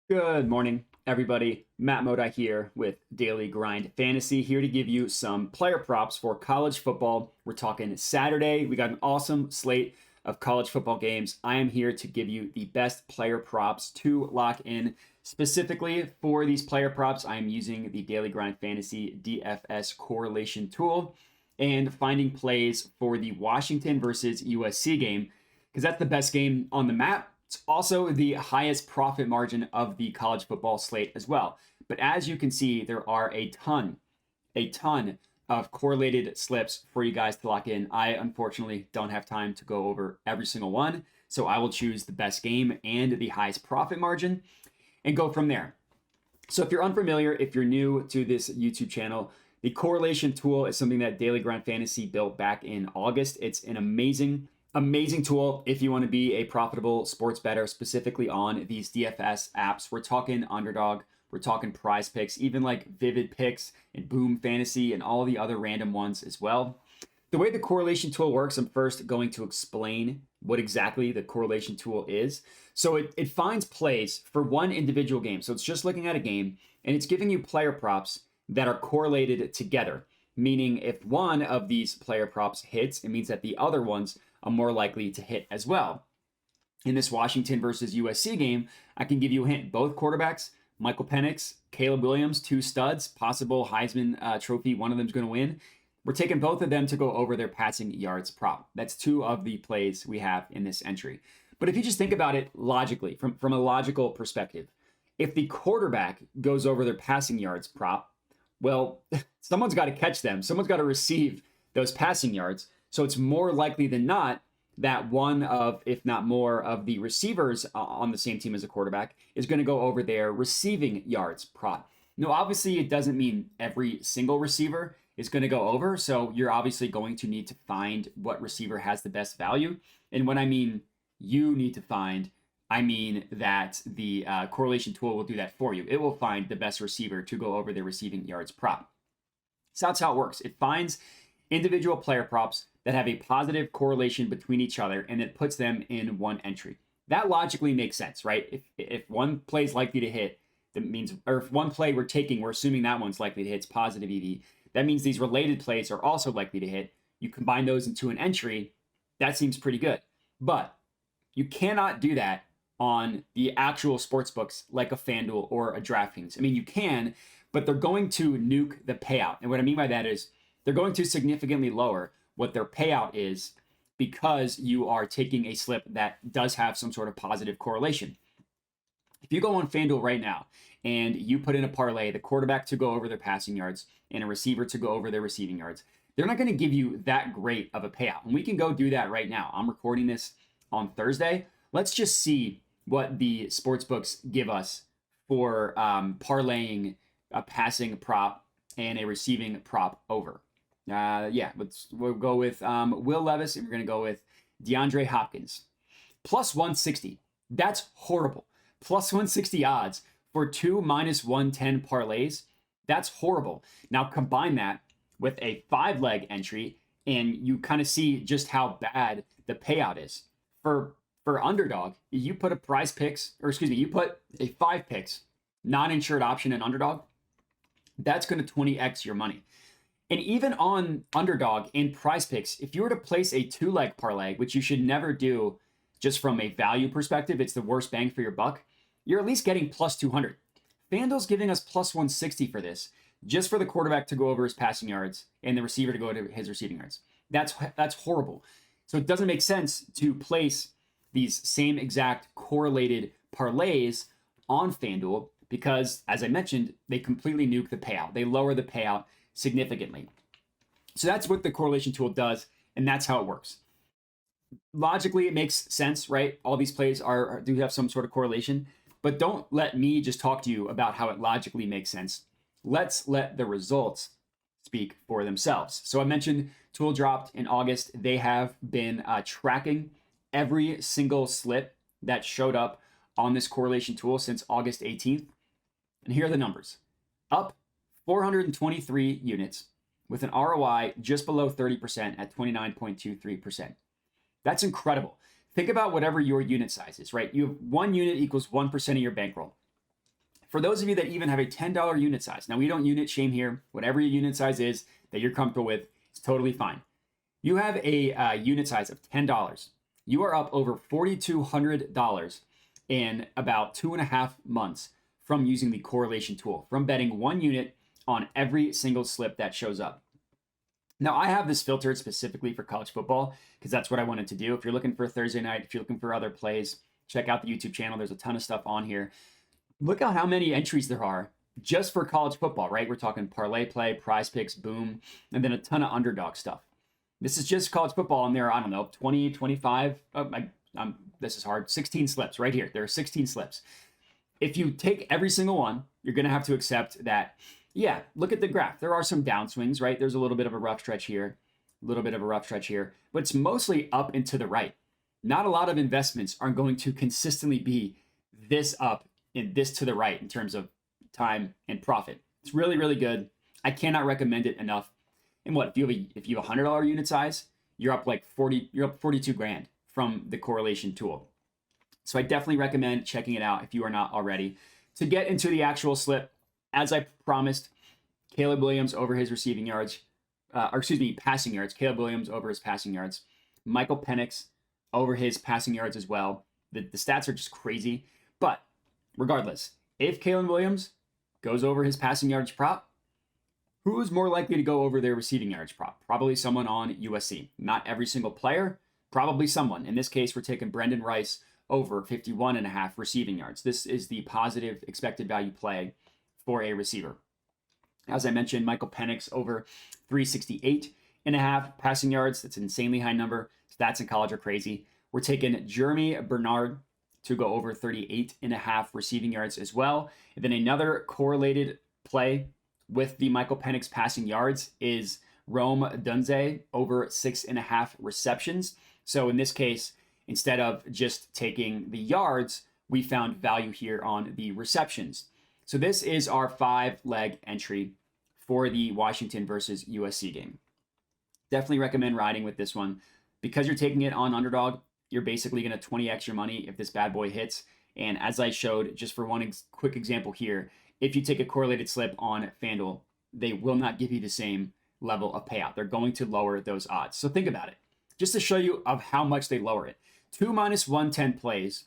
Good morning, everybody. Matt Modi here with Daily Grind Fantasy, here to give you some player props for college football. We're talking Saturday. We got an awesome slate of college football games. I am here to give you the best player props to lock in. Specifically for these player props, I am using the Daily Grind Fantasy DFS correlation tool and finding plays for the Washington versus USC game because that's the best game on the map. It's also the highest profit margin of the college football slate as well. But as you can see, there are a ton of correlated slips for you guys to lock in. I unfortunately don't have time to go over every single one. So I will choose the best game and the highest profit margin and go from there. So if you're unfamiliar, if you're new to this YouTube channel, the correlation tool is something that Daily Grind Fantasy built back in August. It's an amazing tool if you want to be a profitable sports bettor, specifically on these DFS apps. We're talking Underdog, we're talking Prizepicks, even like Vivid Picks and Boom Fantasy and all the other random ones as well. The way the correlation tool works, I'm first going to explain what exactly the correlation tool is. So it finds plays for one individual game. So it's just looking at a game and it's giving you player props that are correlated together. Meaning if one of these player props hits, it means that the other ones are more likely to hit as well. In this Washington versus USC game, I can give you a hint. Both quarterbacks, Michael Penix, Caleb Williams, two studs, possible Heisman Trophy. One of them is going to win. We're taking both of them to go over their passing yards prop. That's two of the plays we have in this entry. But if you just think about it logically, from a logical perspective, if the quarterback goes over their passing yards prop, well, someone's got to catch them. Someone's got to receive those passing yards. So it's more likely than not that one of, if not more, of the receivers on the same team as a quarterback is going to go over their receiving yards prop. Now, obviously, it doesn't mean every single receiver is going to go over. So you're obviously going to need to find what receiver has the best value. And when I mean you need to find, I mean that the correlation tool will do that for you. It will find the best receiver to go over their receiving yards prop. So that's how it works. It finds individual player props that have a positive correlation between each other, and it puts them in one entry. That logically makes sense, right? If one play is likely to hit, that means, or if one play we're taking, we're assuming that one's likely to hit, it's positive EV. That means these related plays are also likely to hit. You combine those into an entry, that seems pretty good. But you cannot do that on the actual sports books like a FanDuel or a DraftKings. I mean, you can, but they're going to nuke the payout. And what I mean by that is they're going to significantly lower what their payout is because you are taking a slip that does have some sort of positive correlation. If you go on FanDuel right now and you put in a parlay, the quarterback to go over their passing yards and a receiver to go over their receiving yards, they're not going to give you that great of a payout. And we can go do that right now. I'm recording this on Thursday. Let's just see what the sports books give us for parlaying a passing prop and a receiving prop over. We'll go with Will Levis, and we're going to go with DeAndre Hopkins. Plus 160. That's horrible. Plus 160 odds for two minus 110 parlays. That's horrible. Now combine that with a 5-leg entry, and you kind of see just how bad the payout is. For Underdog, you put a you put a 5 picks non-insured option in Underdog, that's going to 20x your money. And even on Underdog in Prizepicks, if you were to place a 2-leg parlay, which you should never do just from a value perspective, it's the worst bang for your buck, you're at least getting plus 200. FanDuel's giving us plus 160 for this, just for the quarterback to go over his passing yards and the receiver to go to his receiving yards. That's horrible. So it doesn't make sense to place these same exact correlated parlays on FanDuel because, as I mentioned, they completely nuke the payout. They lower the payout significantly. So that's what the correlation tool does, and that's how it works. Logically, it makes sense, right? All these plays do have some sort of correlation, but don't let me just talk to you about how it logically makes sense. Let's let the results speak for themselves. So I mentioned tool dropped in August. They have been tracking every single slip that showed up on this correlation tool since August 18th. And here are the numbers. Up 423 units with an ROI just below 30% at 29.23%. That's incredible. Think about whatever your unit size is, right? You have 1 unit equals 1% of your bankroll. For those of you that even have a $10 unit size, now we don't unit shame here. Whatever your unit size is that you're comfortable with, it's totally fine. You have a unit size of $10. You are up over $4,200 in about 2.5 months from using the correlation tool, from betting 1 unit on every single slip that shows up. Now, I have this filtered specifically for college football because that's what I wanted to do. If you're looking for Thursday night, if you're looking for other plays, check out the YouTube channel. There's a ton of stuff on here. Look at how many entries there are just for college football, right? We're talking parlay play, Prizepicks, boom, and then a ton of underdog stuff. This is just college football, and there are, I don't know, 20, 25, this is hard, 16 slips right here. There are 16 slips. If you take every single one, you're going to have to accept that, yeah, look at the graph. There are some downswings, right? There's a little bit of a rough stretch here, but it's mostly up and to the right. Not a lot of investments are going to consistently be this up and this to the right in terms of time and profit. It's really, really good. I cannot recommend it enough. And what, if you have a $100 unit size, you're up like 42 grand from the correlation tool. So I definitely recommend checking it out if you are not already. To get into the actual slip, as I promised, Caleb Williams over his receiving yards, passing yards. Caleb Williams over his passing yards. Michael Penix over his passing yards as well. The stats are just crazy. But regardless, if Caleb Williams goes over his passing yards prop, who's more likely to go over their receiving yards prop? Probably someone on USC. Not every single player, probably someone. In this case, we're taking Brendan Rice over 51.5 receiving yards. This is the positive expected value play for a receiver. As I mentioned, Michael Penix over 368.5 passing yards. That's an insanely high number. Stats in college are crazy. We're taking Jeremy Bernard to go over 38.5 receiving yards as well. And then another correlated play with the Michael Penix passing yards is Rome Dunze over 6.5 receptions. So in this case, instead of just taking the yards, we found value here on the receptions. So this is our 5-leg entry for the Washington versus USC game. Definitely recommend riding with this one. Because you're taking it on underdog, you're basically going to 20x your money if this bad boy hits. And as I showed, just for one quick example here, if you take a correlated slip on FanDuel, they will not give you the same level of payout. They're going to lower those odds. So think about it. Just to show you of how much they lower it. 2 -110 plays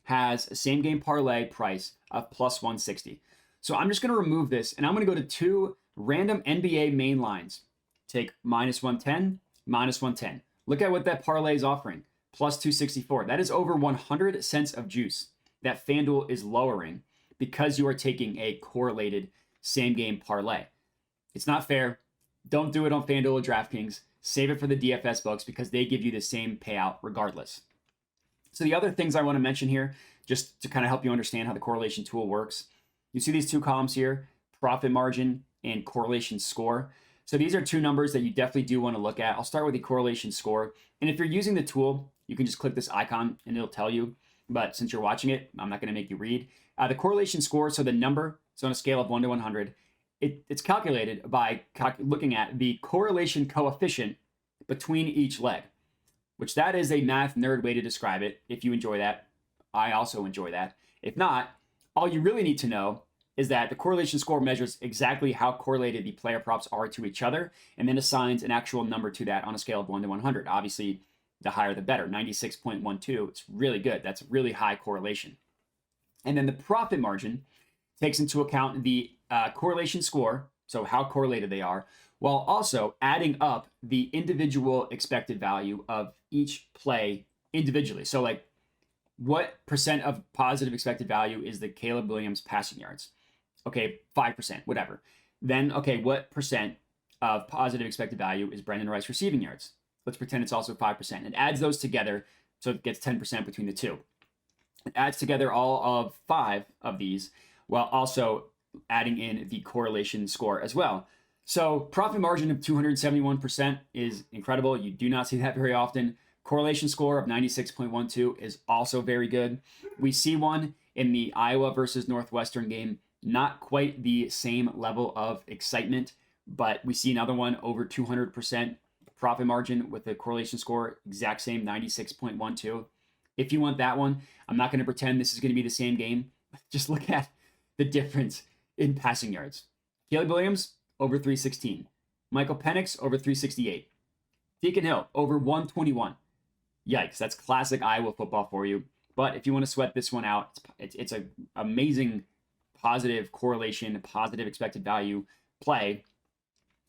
has a same game parlay price of +160. So I'm just going to remove this and I'm going to go to 2 random NBA main lines. Take -110, -110. Look at what that parlay is offering. +264. That is over 100 cents of juice that FanDuel is lowering because you are taking a correlated same game parlay. It's not fair. Don't do it on FanDuel or DraftKings. Save it for the DFS books because they give you the same payout regardless. So the other things I want to mention here, just to kind of help you understand how the correlation tool works. You see these 2 columns here, profit margin and correlation score. So these are 2 numbers that you definitely do want to look at. I'll start with the correlation score. And if you're using the tool, you can just click this icon and it'll tell you. But since you're watching it, I'm not going to make you read. The correlation score, so the number, so on a scale of 1 to 100, it's calculated by looking at the correlation coefficient between each leg, which that is a math nerd way to describe it. If you enjoy that, I also enjoy that. If not, all you really need to know is that the correlation score measures exactly how correlated the player props are to each other and then assigns an actual number to that on a scale of 1 to 100. Obviously, the higher the better. 96.12, it's really good. That's really high correlation. And then the profit margin takes into account the correlation score, so how correlated they are, while also adding up the individual expected value of each play individually. So like what percent of positive expected value is the Caleb Williams passing yards? Okay, 5%, whatever. Then, okay, what percent of positive expected value is Brendan Rice receiving yards? Let's pretend it's also 5%. It adds those together, so it gets 10% between the two. It adds together all of 5 of these, while also adding in the correlation score as well. So profit margin of 271% is incredible. You do not see that very often. Correlation score of 96.12 is also very good. We see one in the Iowa versus Northwestern game. Not quite the same level of excitement, but we see another one over 200% profit margin with the correlation score, exact same 96.12. If you want that one, I'm not going to pretend this is going to be the same game. Just look at the difference in passing yards. Caleb Williams, over 316. Michael Penix, over 368. Deacon Hill, over 121. Yikes, that's classic Iowa football for you. But if you want to sweat this one out, it's an amazing positive correlation, positive expected value play.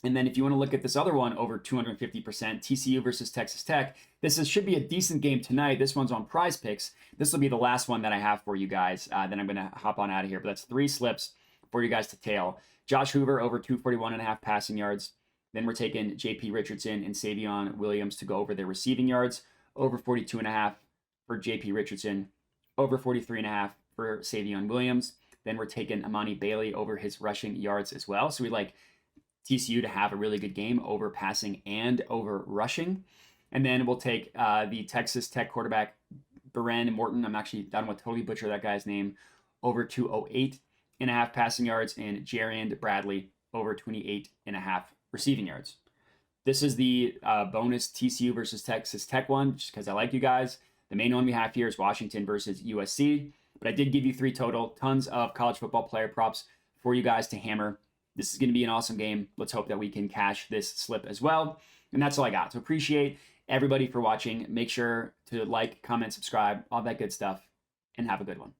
And then if you want to look at this other one, over 250%, TCU versus Texas Tech, should be a decent game tonight. This one's on Prizepicks. This will be the last one that I have for you guys. Then I'm going to hop on out of here. But that's 3 slips for you guys to tail. Josh Hoover, over 241.5 passing yards. Then we're taking J.P. Richardson and Savion Williams to go over their receiving yards. Over 42.5 for J.P. Richardson. Over 43.5 for Savion Williams. Then we're taking Amani Bailey over his rushing yards as well. So we like TCU to have a really good game over passing and over rushing. And then we'll take the Texas Tech quarterback, Beren Morton. I don't want to totally butcher that guy's name. Over 208.5 passing yards. And Jarian Bradley over 28.5 receiving yards. This is the bonus TCU versus Texas Tech one, just because I like you guys. The main one we have here is Washington versus USC. But I did give you 3 total. Tons of college football player props for you guys to hammer. This is going to be an awesome game. Let's hope that we can cash this slip as well. And that's all I got. So appreciate everybody for watching. Make sure to like, comment, subscribe, all that good stuff, and have a good one.